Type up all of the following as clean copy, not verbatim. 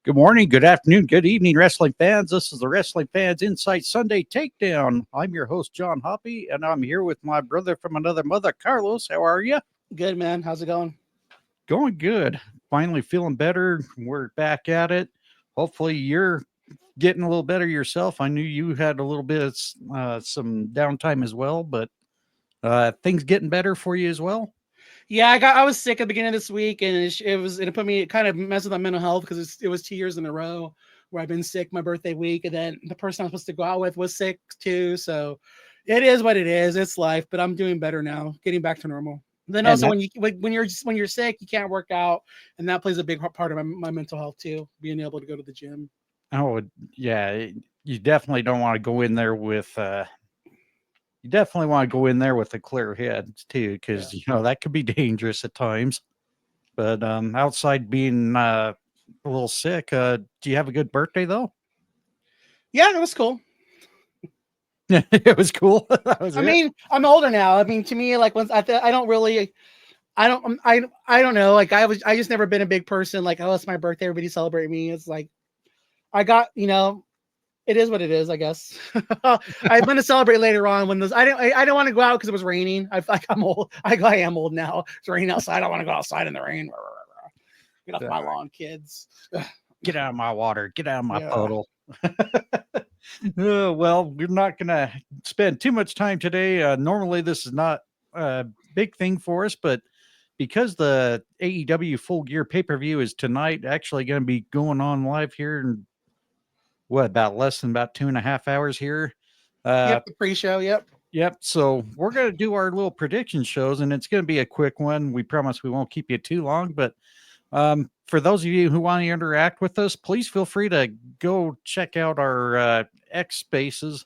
Good morning, good afternoon, good evening, wrestling fans. This is the Wrestling Fans Insight Sunday Takedown. I'm your host, John Hoppe, and I'm here with my brother from another mother, Carlos. How are you? Good, man. How's it going? Going good. Finally feeling better. We're back at it. Hopefully, you're getting a little better yourself. I knew you had a little bit of some downtime as well, but things getting better for you as well. Yeah, I was sick at the beginning of this week, and it put me, it kind of messed with my mental health because it was 2 years in a row where I've been sick my birthday week, and then the person I was supposed to go out with was sick too. So it is what it is. It's life, but I'm doing better now, getting back to normal. Then And also that, when you're sick, you can't work out, and that plays a big part of my mental health too. Being able to go to the gym. oh, yeah, you definitely don't want to go in there with you definitely want to go in there with a clear head too, Yeah, because that could be dangerous at times. But outside being a little sick, do you have a good birthday though? yeah, it was cool. It was cool. That was I it. mean, I'm older now. I mean, to me, like once I don't really. I don't know. Like I just never been a big person. Like, oh, it's my birthday, everybody celebrate me. It's like I got, it is what it is, I guess. I'm gonna celebrate later on when those. I don't want to go out because it was raining. I'm old. I am old now. It's raining outside. I don't want to go outside in the rain. Get off my Uh, lawn, kids. get out of my water. Get out of my Yeah. puddle. Well, we're not going to spend too much time today. Normally, this is not a big thing for us, but because the AEW Full Gear pay-per-view is tonight, actually going to be going on live here in about less than about 2.5 hours here. Yep. The pre-show. Yep. Yep. So we're going to do our little prediction shows, and it's going to be a quick one. We promise we won't keep you too long, but for those of you who want to interact with us, please feel free to go check out our X spaces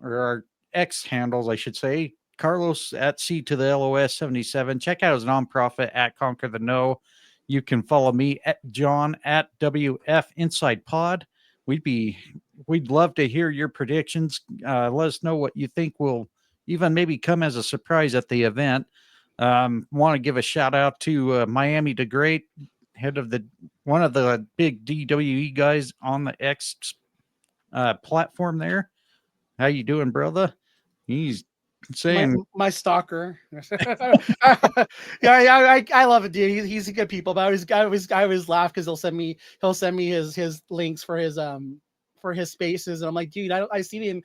or our X handles, I should say. Carlos at C to the LOS 77. Check out his nonprofit at Conquer the No. You can follow me at John at WF Inside Pod. We'd love to hear your predictions. Let us know what you think will even maybe come as a surprise at the event. Want to give a shout out to Miami the Great, head of the one of the big DWE guys on the X platform there. How you doing, brother? He's my saying, my stalker. I love it, dude. He's a good people, but I always laugh because he'll send me his links for his spaces, and I'm like, dude, I see them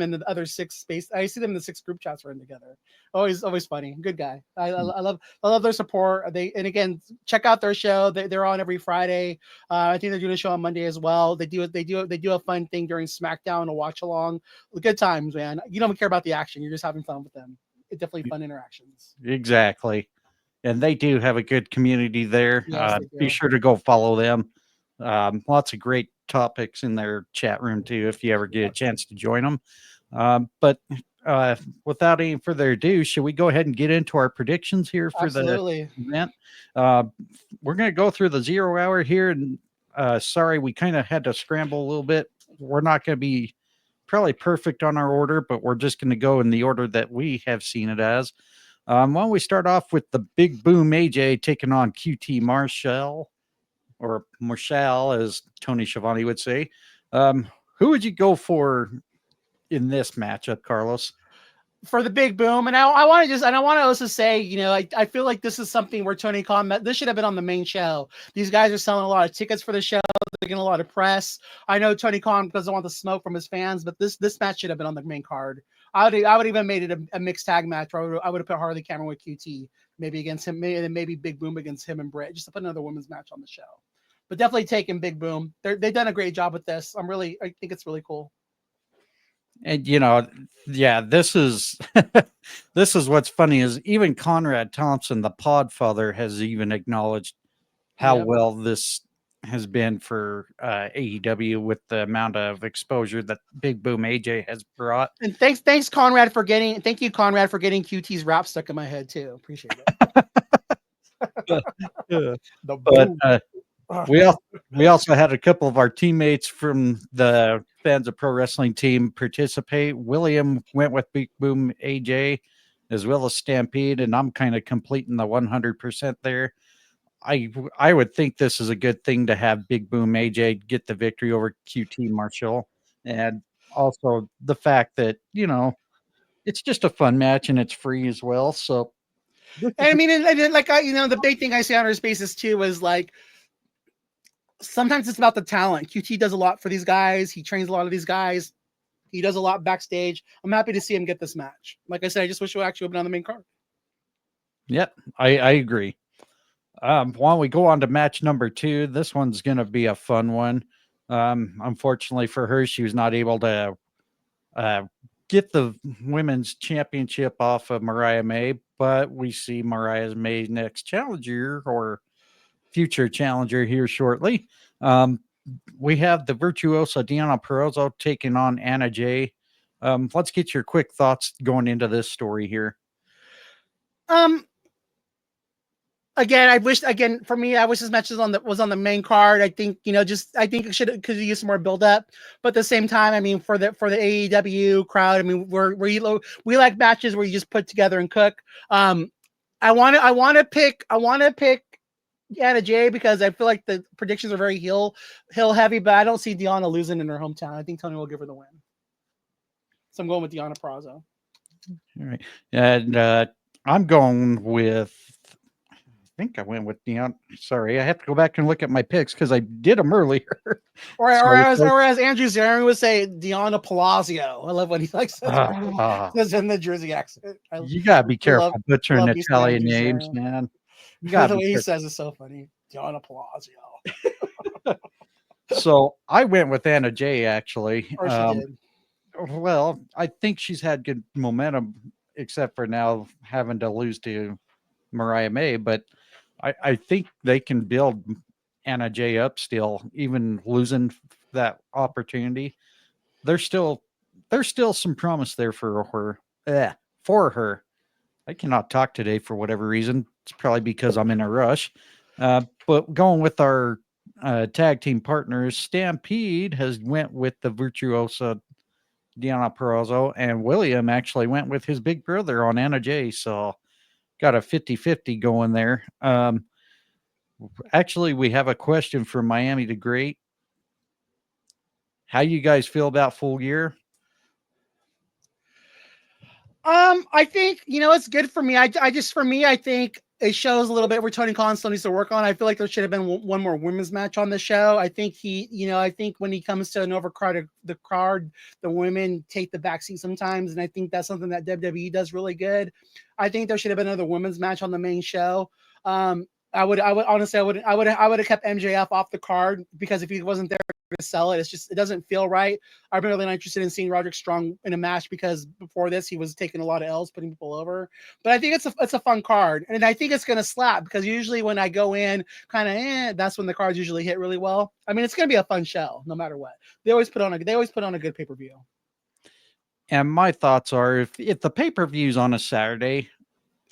in the other six space. I see them in the six group chats we're in together. Always funny. Good guy. I love their support. And again, check out their show. They're on every Friday. I think they're doing a show on Monday as well. They do a fun thing during SmackDown, a watch along. Good times, man. You don't care about the action. You're just having fun with them. It's definitely fun interactions. exactly. And they do have a good community there. Yes, they Be do. sure to go follow them. Lots of great topics in their chat room, too, if you ever get a chance to join them. But without any further ado, should we go ahead and get into our predictions here for the Absolutely. event? We're going to go through the 0 hour here. And sorry, we kind of had to scramble a little bit. We're not going to be probably perfect on our order, but we're just going to go in the order that we have seen it as. Why don't we start off with the Big Boom AJ taking on QT Marshall, or Marshall, as Tony Schiavone would say. Who would you go for in this matchup, Carlos? For the big boom. And I want to also say, I feel like this is something where Tony Khan, this should have been on the main show. These guys are selling a lot of tickets for the show. They're getting a lot of press. I know Tony Khan doesn't want the smoke from his fans, but this match should have been on the main card. I would even made it a mixed tag match where I would have put Harley Cameron with QT, maybe against him, maybe Big Boom against him and Britt, just to put another women's match on the show. But definitely taking Big Boom. They've done a great job with this. I think it's really cool. And yeah, this is this is what's funny is even Conrad Thompson, the Podfather, has even acknowledged how Yep. well this has been for AEW with the amount of exposure that Big Boom AJ has brought. And thank you Conrad for getting QT's rap stuck in my head too. Appreciate it. Yeah. The But boom. we also had a couple of our teammates from the Fans of Pro Wrestling team participate. William went with Big Boom AJ as well as Stampede, and I'm kind of completing the 100% there. I would think this is a good thing to have Big Boom AJ get the victory over QT Marshall, and also the fact that it's just a fun match and it's free as well. So this And is I mean, and then, like, the big thing I see on our spaces too is like sometimes it's about the talent. QT does a lot for these guys. He trains a lot of these guys. He does a lot backstage. I'm happy to see him get this match. Like I said, I just wish it would actually open on the main card. Yep, I agree. Why don't we go on to match number 2? This one's going to be a fun one. Unfortunately for her, she was not able to uh, get the women's championship off of Mariah May, but we see Mariah May's next challenger or future challenger here shortly. We have the virtuosa Deonna Purrazzo taking on Anna Jay. Let's get your quick thoughts going into this story here. Um, Again, for me, I wish this match was on the main card. I think I think it could use some more build up. But at the same time, I mean, for the AEW crowd, I mean, we like matches where you just put together and cook. I want to pick Anna Jay because I feel like the predictions are very heel heavy, but I don't see Deonna losing in her hometown. I think Tony will give her the win. So I'm going with Deonna Purrazzo. All right, and I'm going with. I think I went with Deonna. Sorry, I have to go back and look at my picks because I did them earlier. Or as Andrew Zarin would say, Deonna Palazzo. I love when he likes says in the Jersey accent. You gotta be careful butchering Italian names, man. You got the way he says is so funny. Deonna Palazzo. So I went with Anna Jay actually. Or she did. Well, I think she's had good momentum, except for now having to lose to Mariah May, but I think they can build Anna Jay up still, even losing that opportunity. There's still some promise there for her. For her. I cannot talk today for whatever reason. It's probably because I'm in a rush. But going with our tag team partners, Stampede has went with the virtuosa Deonna Purrazzo, and William actually went with his big brother on Anna Jay. So got a 50-50 going there. Actually, we have a question from Miami the Great. How you guys feel about Full Gear? I think it's good for me. I think it shows a little bit where Tony Khan still needs to work on. I feel like there should have been one more women's match on the show. I think I think when he comes to an overcrowded card, the women take the backseat sometimes, and I think that's something that WWE does really good. I think there should have been another women's match on the main show. I would honestly, I would have kept MJF off the card because if he wasn't there to sell it, it doesn't feel right. I'm really not interested in seeing Roderick Strong in a match because before this he was taking a lot of L's, putting people over. But I think it's a fun card, and I think it's gonna slap because usually when I go in kind of that's when the cards usually hit really well. I mean, it's gonna be a fun show no matter what. They always put on a good pay-per-view. And my thoughts are if the pay-per-view's on a Saturday,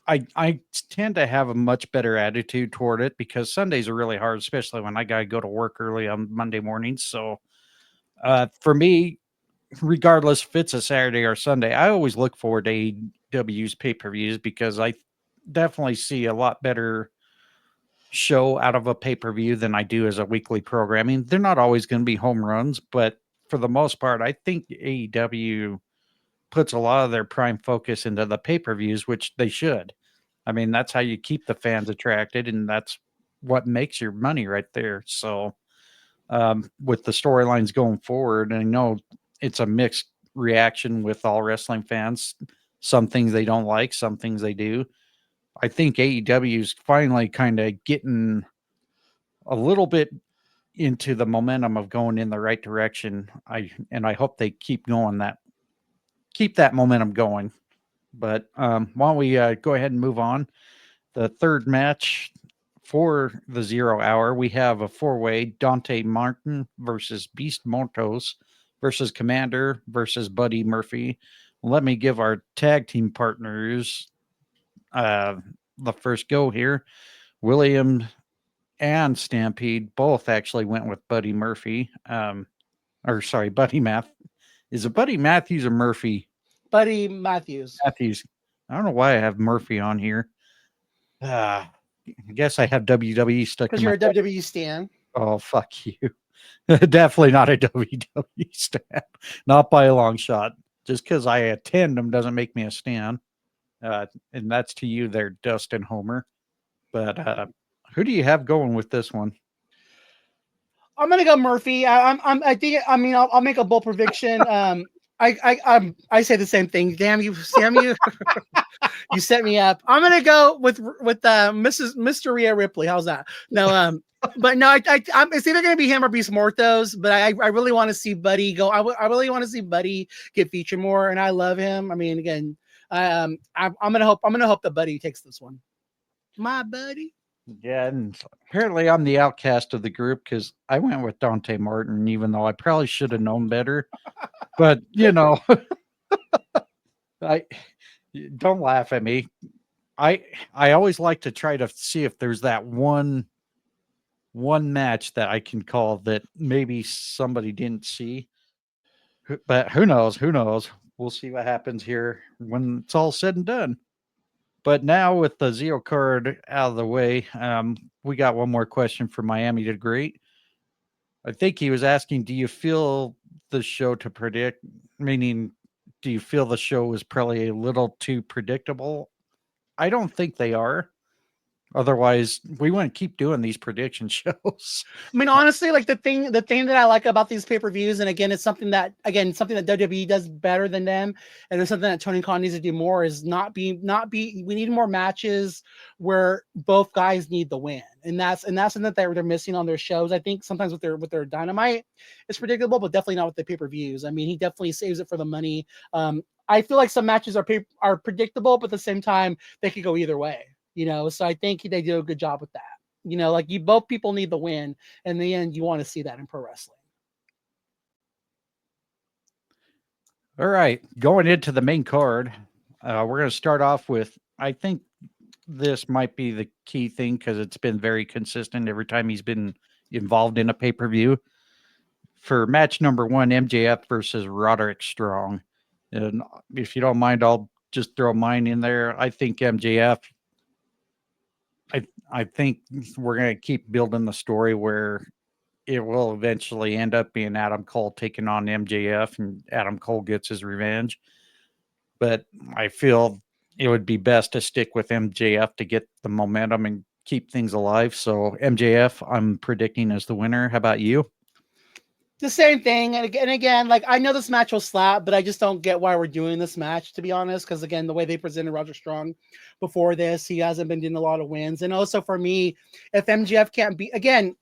I tend to have a much better attitude toward it because Sundays are really hard, especially when I got to go to work early on Monday mornings. So for me, regardless if it's a Saturday or Sunday, I always look forward to AEW's pay-per-views because I definitely see a lot better show out of a pay-per-view than I do as a weekly programming. They're not always going to be home runs, but for the most part, I think AEW puts a lot of their prime focus into the pay-per-views, which they should. I mean, that's how you keep the fans attracted, and that's what makes your money right there. So, with the storylines going forward, I know it's a mixed reaction with all wrestling fans. Some things they don't like, some things they do. I think AEW is finally kind of getting a little bit into the momentum of going in the right direction. I hope they keep that momentum going. But why don't we go ahead and move on? The third match for the 0 hour, we have a 4-way Dante Martin versus Beast Montos versus Commander versus Buddy Murphy. Let me give our tag team partners the first go here. William and Stampede both actually went with Buddy Murphy. Buddy Math. Is it Buddy Matthews or Murphy? Buddy Matthews. Matthews. I don't know why I have Murphy on here. I guess I have WWE stuck because in my you're a head. WWE stan. Oh, fuck you. Definitely not a WWE stan. Not by a long shot. Just because I attend them doesn't make me a stan. And that's to you there, Dustin Homer. But who do you have going with this one? I'm gonna go Murphy. I think. I mean, I'll make a bold prediction. I say the same thing. Damn you, Sam! You you set me up. I'm gonna go with Mr. Rhea Ripley. How's that? No, but no, it's either gonna be him or Beast Mortos. But I really want to see Buddy go. I really want to see Buddy get featured more, and I love him. I mean, again, I'm gonna hope that Buddy takes this one. My buddy. Yeah, and apparently I'm the outcast of the group because I went with Dante Martin, even though I probably should have known better. But I don't laugh at me. I always like to try to see if there's that one match that I can call that maybe somebody didn't see. But who knows? Who knows? We'll see what happens here when it's all said and done. But now with the Zio card out of the way, we got one more question for Miami the Great. I think he was asking, do you feel the show to predict? Meaning, do you feel the show is probably a little too predictable? I don't think they are. Otherwise, we wouldn't keep doing these prediction shows. I mean, honestly, like the thing that I like about these pay-per-views, and again, it's something that WWE does better than them, and it's something that Tony Khan needs to do more is not be. We need more matches where both guys need the win, and that's something that they're missing on their shows. I think sometimes with their Dynamite, it's predictable, but definitely not with the pay-per-views. I mean, he definitely saves it for the money. I feel like some matches are predictable, but at the same time, they could go either way. So I think they do a good job with that. Like both people need the win. In the end, you want to see that in pro wrestling. All right, going into the main card, we're going to start off with, I think this might be the key thing because it's been very consistent every time he's been involved in a pay-per-view. For match number 1, MJF versus Roderick Strong. And if you don't mind, I'll just throw mine in there. I think MJF, I think we're going to keep building the story where it will eventually end up being Adam Cole taking on MJF and Adam Cole gets his revenge. But I feel it would be best to stick with MJF to get the momentum and keep things alive. So MJF, I'm predicting as the winner. How about you? The same thing, and again, like I know this match will slap, but I just don't get why we're doing this match, to be honest. Because again, the way they presented Roger Strong before this, he hasn't been getting a lot of wins, and also for me, if MJF can't be again,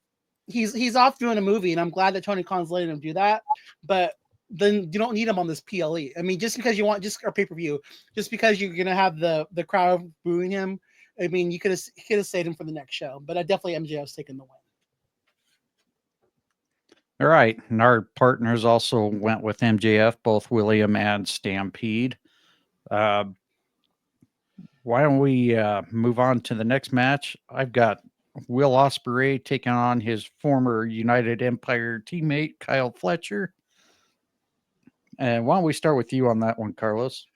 he's off doing a movie, and I'm glad that Tony Khan's letting him do that, but then you don't need him on this PLE. I mean, just because you want just a pay-per-view, just because you're gonna have the crowd booing him, I mean, you could have saved him for the next show, but I definitely MJF's taking the win. All right. And our partners also went with MJF, both William and Stampede. Why don't we move on to the next match? I've got Will Ospreay taking on his former United Empire teammate, Kyle Fletcher. And why don't we start with you on that one, Carlos?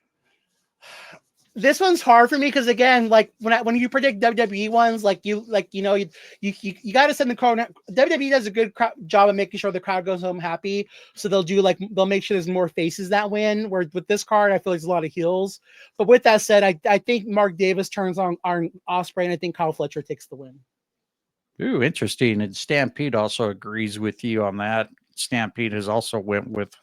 This one's hard for me because again, like when you predict WWE ones, you got to send the crowd. WWE does a good job of making sure the crowd goes home happy, so they'll make sure there's more faces that win. Where with this card, I feel like there's a lot of heels. But with that said, I think Mark Davis turns on Ospreay, and I think Kyle Fletcher takes the win. Ooh, interesting. And Stampede also agrees with you on that. Stampede has also went with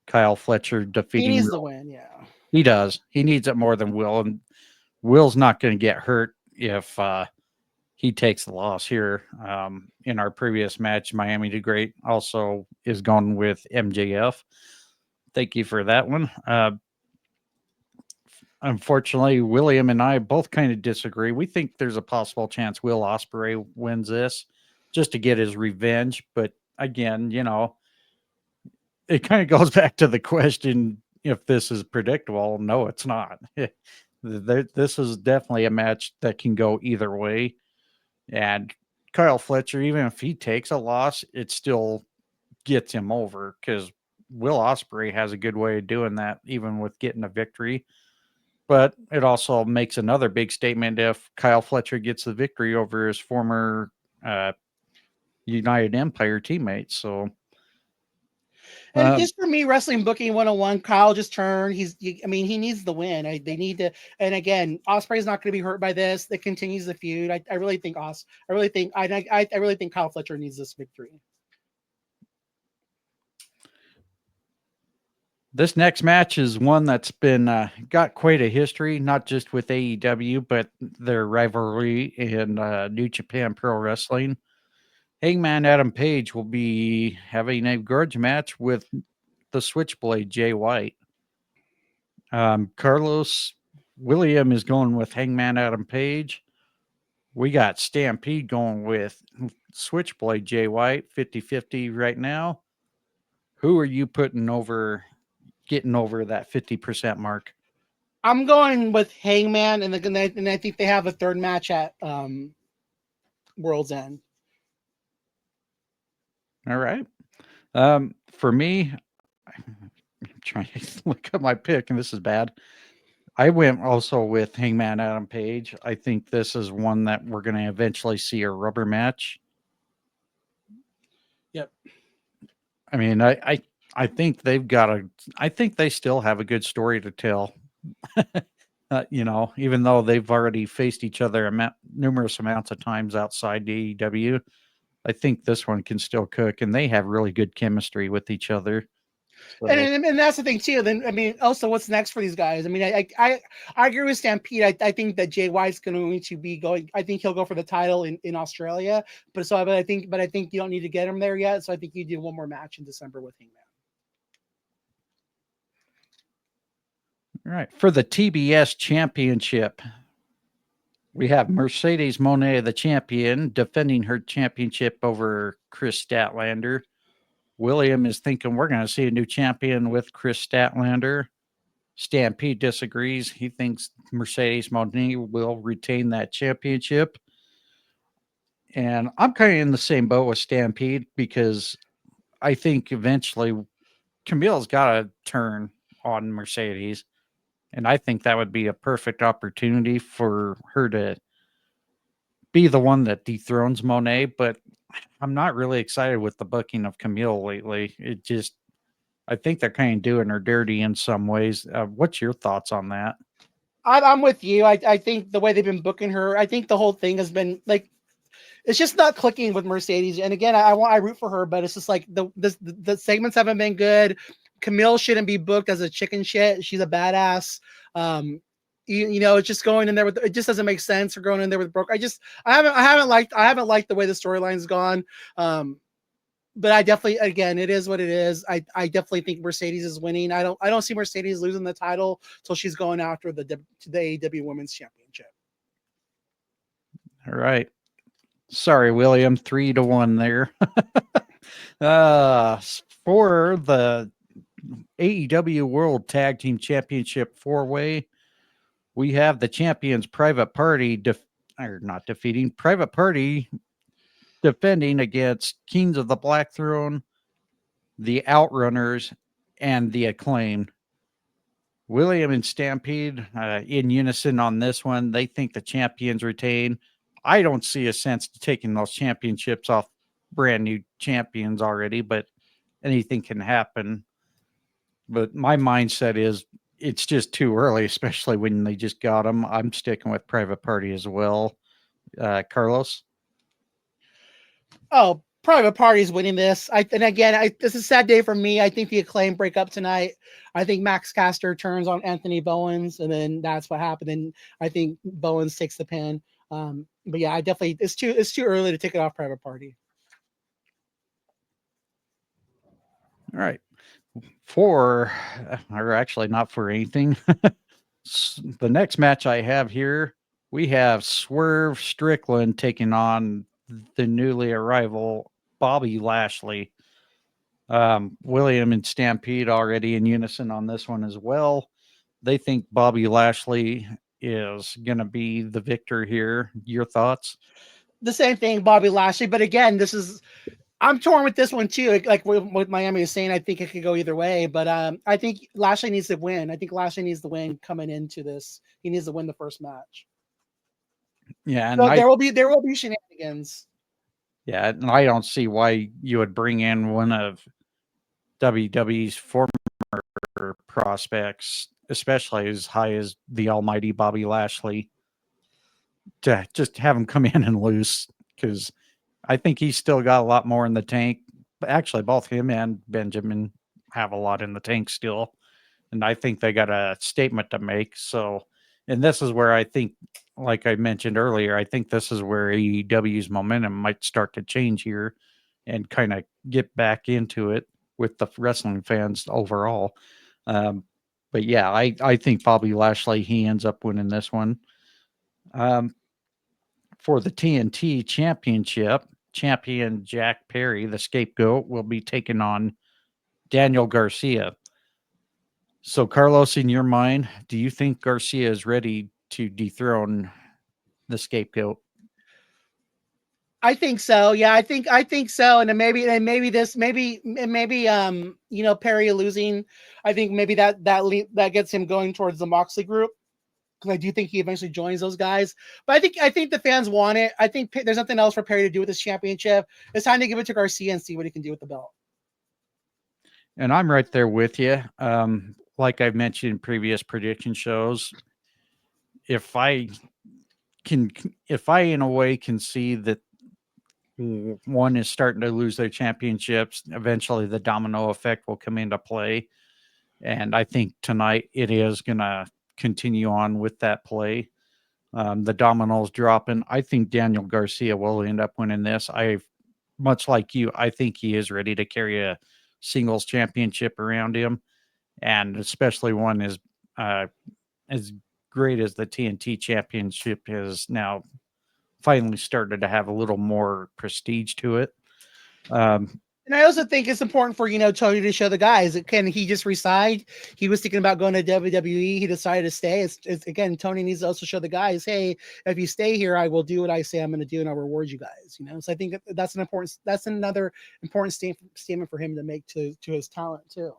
Kyle Fletcher defeating. He needs the win, yeah. He does. He needs it more than Will, and Will's not going to get hurt if he takes the loss here. In our previous match, Miami the Great also is going with MJF. Thank you for that one. Unfortunately, William and I both kind of disagree. We think there's a possible chance Will Ospreay wins this just to get his revenge. But again, it kind of goes back to the question, if this is predictable. No, it's not. This is definitely a match that can go either way. And Kyle Fletcher, even if he takes a loss, it still gets him over because Will Ospreay has a good way of doing that, even with getting a victory. But it also makes another big statement if Kyle Fletcher gets the victory over his former United Empire teammates. So, And just for me, wrestling booking 101, Kyle just turned. I mean, he needs the win. They need to. And again, Ospreay's not going to be hurt by this. That continues the feud. I really think I really think Kyle Fletcher needs this victory. this next match is one that's been got quite a history, not just with AEW, but their rivalry in New Japan Pro Wrestling. Hangman Adam Page will be having a grudge match with the Switchblade Jay White. Carlos William is going with Hangman Adam Page. We got Stampede going with Switchblade Jay White, 50-50 right now. Who are you putting over, getting over that 50% mark? I'm going with Hangman, and I think they have a third match at World's End. All right. For me, I'm trying to look at my pick, and this is bad. I went also with Hangman Adam Page. I think this is one that we're going to eventually see a rubber match. Yep. I mean, I think they've got a. I think they still have a good story to tell. You know, even though they've already faced each other numerous amounts of times outside the AEW, I think this one can still cook, and they have really good chemistry with each other. So, and that's the thing too. Then I mean, also what's next for these guys? I mean, I agree with Stampede. I think that Jay White's going to be going. I think he'll go for the title in Australia. But I think you don't need to get him there yet. So I think you do one more match in December with Hangman. all right, for the TBS Championship, we have Mercedes Moné, the champion, defending her championship over Chris Statlander. William is thinking we're going to see a new champion with Chris Statlander. Stampede disagrees. He thinks Mercedes Moné will retain that championship. And I'm kind of in the same boat with Stampede because I think eventually Camille's got to turn on Mercedes. And I think that would be a perfect opportunity for her to be the one that dethrones Monet. But I'm not really excited with the booking of Camille lately. It just, I think they're kind of doing her dirty in some ways. What's your thoughts on that? I'm with you. I think the way they've been booking her, I think the whole thing has been like, it's just not clicking with Mercedes. And again, I root for her, but it's just like the segments haven't been good. Camille shouldn't be booked as a chicken shit. She's a badass. You know, it's just going in there with, it just doesn't make sense for going in there with Brooke. I haven't liked the way the storyline's gone. But I definitely, again, it is what it is. I definitely think Mercedes is winning. I don't see Mercedes losing the title till she's going after the AEW Women's Championship. All right. Sorry, William, 3-1 there. For the AEW World Tag Team Championship 4-way, we have the champions Private Party Private Party defending against Kings of the Black Throne, the Outrunners, and the Acclaimed. William and Stampede in unison on this one. They think the champions retain. I don't see a sense to taking those championships off brand new champions already, but anything can happen. But my mindset is it's just too early, especially when they just got them. I'm sticking with Private Party as well. Carlos? Oh, Private Party's winning this. This is a sad day for me. I think the Acclaim break up tonight. I think Max Caster turns on Anthony Bowens, and then that's what happened. And I think Bowens takes the pin. But yeah, it's too early to take it off Private Party. All right. Or actually not for anything. The next match I have here, we have Swerve Strickland taking on the newly arrival Bobby Lashley. William and Stampede already in unison on this one as well. They think Bobby Lashley is going to be the victor here. Your thoughts? The same thing, Bobby Lashley. But again, this is I'm torn with this one too. Like what Miami is saying, I think it could go either way. But I think Lashley needs to win. I think Lashley needs to win coming into this. He needs to win the first match. Yeah, and So there will be shenanigans. yeah, and I don't see why you would bring in one of WWE's former prospects, especially as high as the almighty Bobby Lashley, to just have him come in and lose, because I think he's still got a lot more in the tank. Actually, both him and Benjamin have a lot in the tank still. And I think they got a statement to make. So, and this is where I think, like I mentioned earlier, I think this is where AEW's momentum might start to change here and kind of get back into it with the wrestling fans overall. Um, but yeah, I think Bobby Lashley, he ends up winning this one. Um, for the TNT Championship, champion Jack Perry, the scapegoat, will be taking on Daniel Garcia. So, Carlos, in your mind, do you think Garcia is ready to dethrone the scapegoat? I think so. Yeah, I think so. And then maybe Perry losing. I think maybe that gets him going towards the Moxley group, because I do think he eventually joins those guys. But I think the fans want it. I think there's nothing else for Perry to do with this championship. It's time to give it to Garcia and see what he can do with the belt. And I'm right there with you. Like I've mentioned in previous prediction shows, if I if I in a way can see that one is starting to lose their championships, eventually the domino effect will come into play. And I think tonight it is going to continue on with that play. The dominoes dropping. I think Daniel Garcia will end up winning this. Much like you, I think he is ready to carry a singles championship around him, and especially one as great as the TNT championship is now finally started to have a little more prestige to it. Um, And I also think it's important for Tony to show the guys. Can he just reside? He was thinking about going to WWE. He decided to stay. It's again, Tony needs to also show the guys, hey, if you stay here, I will do what I say I'm going to do, and I'll reward you guys. So I think that's another important statement for him to make to his talent too.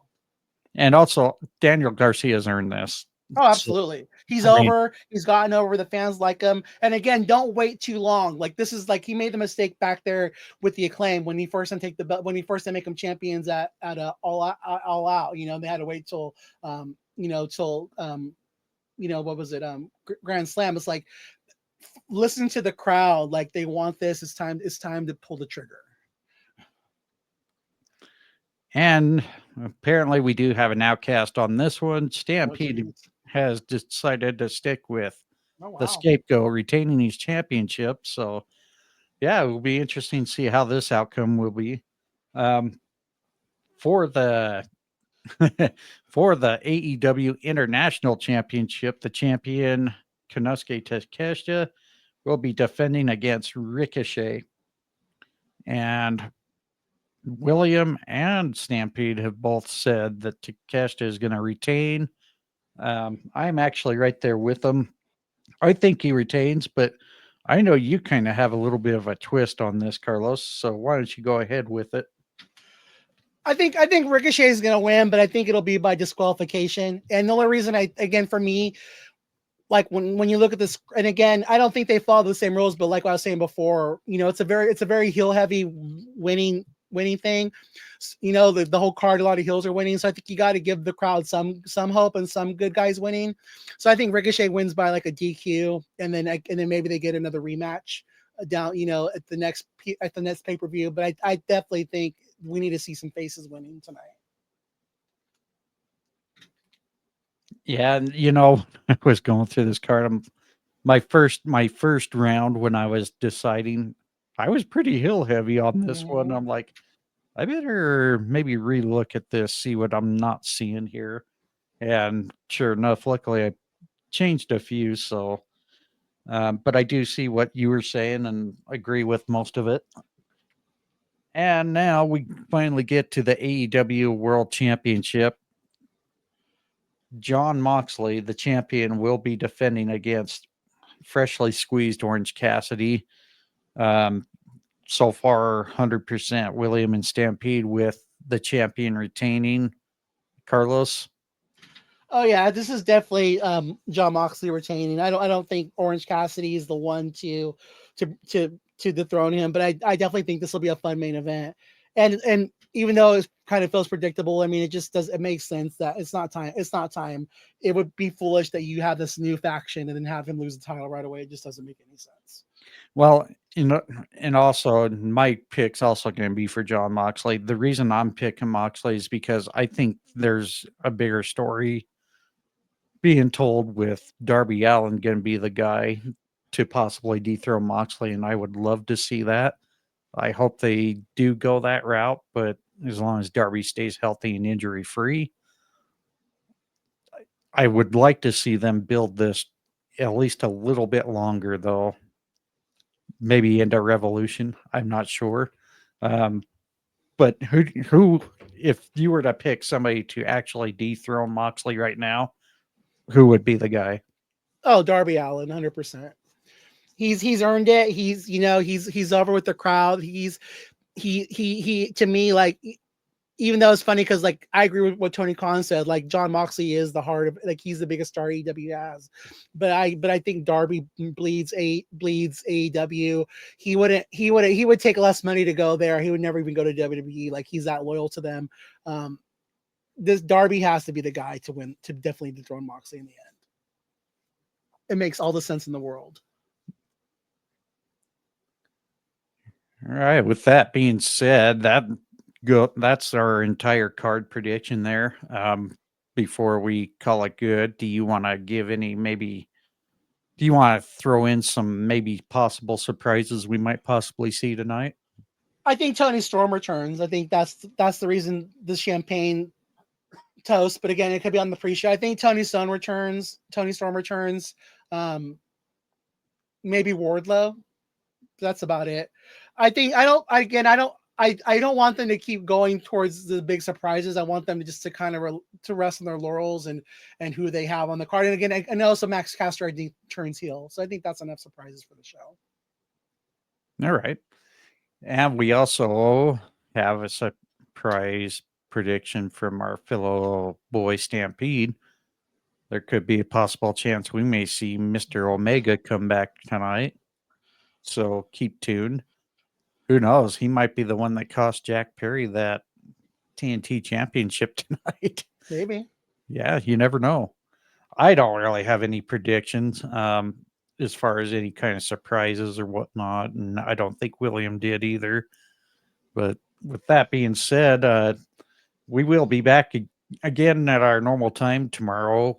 and also, Daniel Garcia's earned this. Oh, So, absolutely. He's I mean, over. He's gotten over. The fans like him. And again, don't wait too long. Like this is like he made the mistake back there with the Acclaim when he first didn't take the belt, when he first didn't make them champions at all out. They had to wait till what was it Grand Slam. It's like listen to the crowd. Like they want this. It's time to pull the trigger. and apparently we do have an outcast on this one. Stampede Oh, has decided to stick with the wow. scapegoat retaining his championship. So, yeah, it will be interesting to see how this outcome will be. Um, for the for the AEW International Championship, the champion Konosuke Takeshita will be defending against Ricochet. And William and Stampede have both said that Takeshita is going to retain. I'm actually right there with them. I think he retains, but I know you kind of have a little bit of a twist on this, Carlos. So why don't you go ahead with it? I think Ricochet is going to win, but I think it'll be by disqualification. And the only reason for me, like when you look at this, and again, I don't think they follow the same rules, but like what I was saying before, it's a very heel heavy winning thing. The whole card, a lot of heels are winning, so I think you got to give the crowd some hope and some good guys winning. So I think Ricochet wins by like a DQ, and then maybe they get another rematch down, at the next pay-per-view. But I definitely think we need to see some faces winning tonight. Yeah, and I was going through this card. My first round when I was deciding, I was pretty heel heavy on this one. I'm like, I better maybe relook at this, see what I'm not seeing here. And sure enough, luckily I changed a few. So, but I do see what you were saying and agree with most of it. And now we finally get to the AEW World Championship. John Moxley, the champion, will be defending against freshly squeezed Orange Cassidy. Um, so far 100% William and Stampede with the champion retaining. Carlos? Oh yeah, this is definitely John Moxley retaining. I don't think Orange Cassidy is the one to dethrone him, but I definitely think this will be a fun main event. And even though it kind of feels predictable, I mean it makes sense that it's not time. It's not time. It would be foolish that you have this new faction and then have him lose the title right away. It just doesn't make any sense. Well, and also my pick's also going to be for John Moxley. The reason I'm picking Moxley is because I think there's a bigger story being told with Darby Allin going to be the guy to possibly dethrone Moxley, and I would love to see that. I hope they do go that route, but as long as Darby stays healthy and injury free, I would like to see them build this at least a little bit longer, though. Maybe into Revolution. I'm not sure. Um, but who, if you were to pick somebody to actually dethrone Moxley right now, who would be the guy? Oh, Darby Allin, 100%. He's earned it. He's over with the crowd. He to me, like, even though it's funny because like I agree with what Tony Khan said, like John Moxley is the heart of, like, he's the biggest star AEW has, but I think Darby bleeds AEW. He would take less money to go there. He would never even go to WWE. Like, he's that loyal to them. Um, this Darby has to be the guy to win, to definitely dethrone Moxley in the end. It makes all the sense in the world. All right. With that being said, that's our entire card prediction there. Before we call it good, do you want to give any maybe? Do you want to throw in some maybe possible surprises we might possibly see tonight? I think Tony Storm returns. I think that's the reason the champagne toast. But again, it could be on the pre-show. I think Tony Storm returns. Um, maybe Wardlow. That's about it. I don't want them to keep going towards the big surprises. I want them to just to kind of to rest on their laurels and who they have on the card. And again, I know also Max Caster, I think, turns heel, so I think that's enough surprises for the show. All right. And we also have a surprise prediction from our fellow boy Stampede. There could be a possible chance we may see Mr. Omega come back tonight. So keep tuned. Who knows? He might be the one that cost Jack Perry that TNT championship tonight. Maybe. Yeah, you never know. I don't really have any predictions as far as any kind of surprises or whatnot. And I don't think William did either. But with that being said, we will be back again at our normal time tomorrow,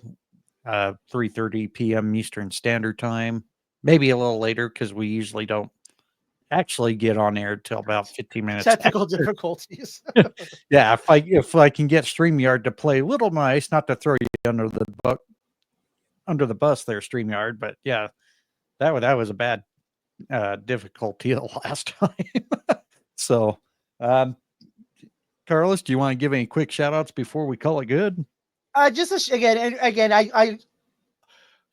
3:30 p.m. Eastern Standard Time. Maybe a little later because we usually don't actually get on air till about 15 minutes Technical after. difficulties. Yeah, if I can get StreamYard to play Little Nice, not to throw you under the bus there, StreamYard, but yeah, that was a bad difficulty the last time. So, um, Carlos, do you want to give any quick shout outs before we call it good? Again, I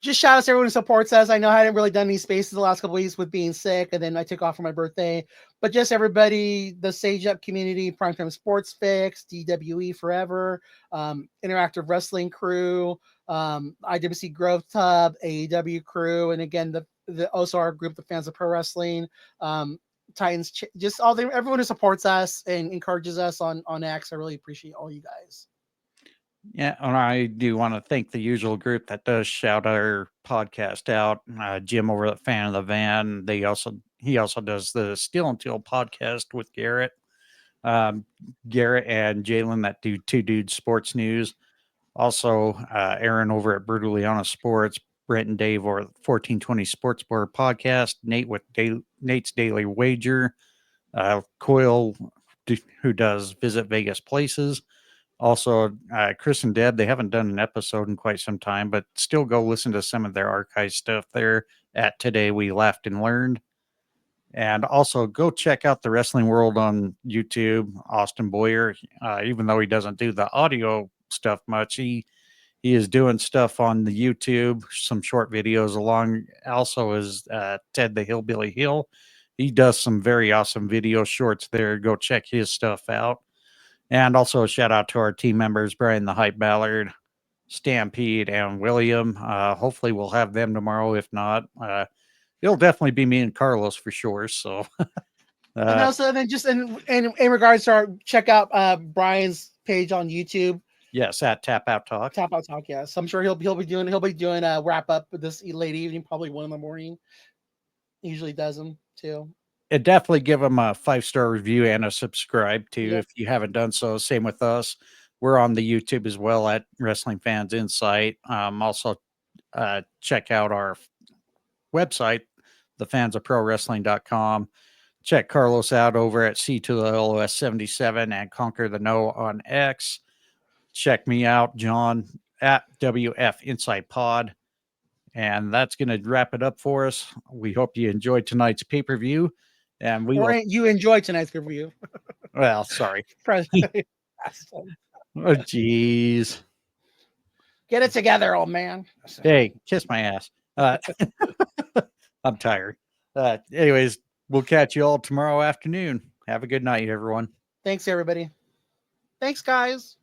just shout out to everyone who supports us. I know I hadn't really done any spaces the last couple weeks with being sick, and then I took off for my birthday. But just everybody, the Sage Up community, Primetime Sports Fix, DWE Forever, Interactive Wrestling Crew, IWC Growth Hub, AEW Crew, and again the also our group, the Fans of Pro Wrestling, Titans, just everyone who supports us and encourages us on X. I really appreciate all you guys. Yeah, and I do want to thank the usual group that does shout our podcast out. Jim over at Fan of the Van. He also does the Steel and Till podcast with Garrett. Garrett and Jalen that do Two Dudes Sports News. Also, Aaron over at Brutally Honest Sports. Brent and Dave over at 1420 Sports Bar podcast. Nate with Nate's Daily Wager. Coyle, who does Visit Vegas Places. Also, Chris and Deb, they haven't done an episode in quite some time, but still go listen to some of their archive stuff there at Today We Laughed and Learned. And also go check out the Wrestling World on YouTube, Austin Boyer. Even though he doesn't do the audio stuff much, he is doing stuff on the YouTube, some short videos along. Also is Ted the Hillbilly Hill, He does some very awesome video shorts there. Go check his stuff out. And also a shout out to our team members, Bryan the Hype Ballard, Stampede, and William. Hopefully we'll have them tomorrow. If not, it'll definitely be me and Carlos for sure. So And also, then just in regards to our, check out Brian's page on YouTube. yes, at Tap Out Talk. Tap Out Talk, yes. I'm sure he'll be doing a wrap up this late evening, probably 1 a.m. He usually does them too. And definitely give them a 5-star review and a subscribe too Yep. if you haven't done so. Same with us. We're on the YouTube as well at Wrestling Fans Insight. Also, check out our website, thefansofprowrestling.com. Check Carlos out over at C to the LOS 77 and Conquer the No on X. Check me out, John, at wfincitepod. And that's going to wrap it up for us. We hope you enjoyed tonight's pay-per-view. And we will. You enjoyed tonight's review. Well, sorry. Oh, jeez. Get it together, old man. Hey, kiss my ass. I'm tired. Anyways, we'll catch you all tomorrow afternoon. Have a good night, everyone. Thanks, everybody. Thanks, guys.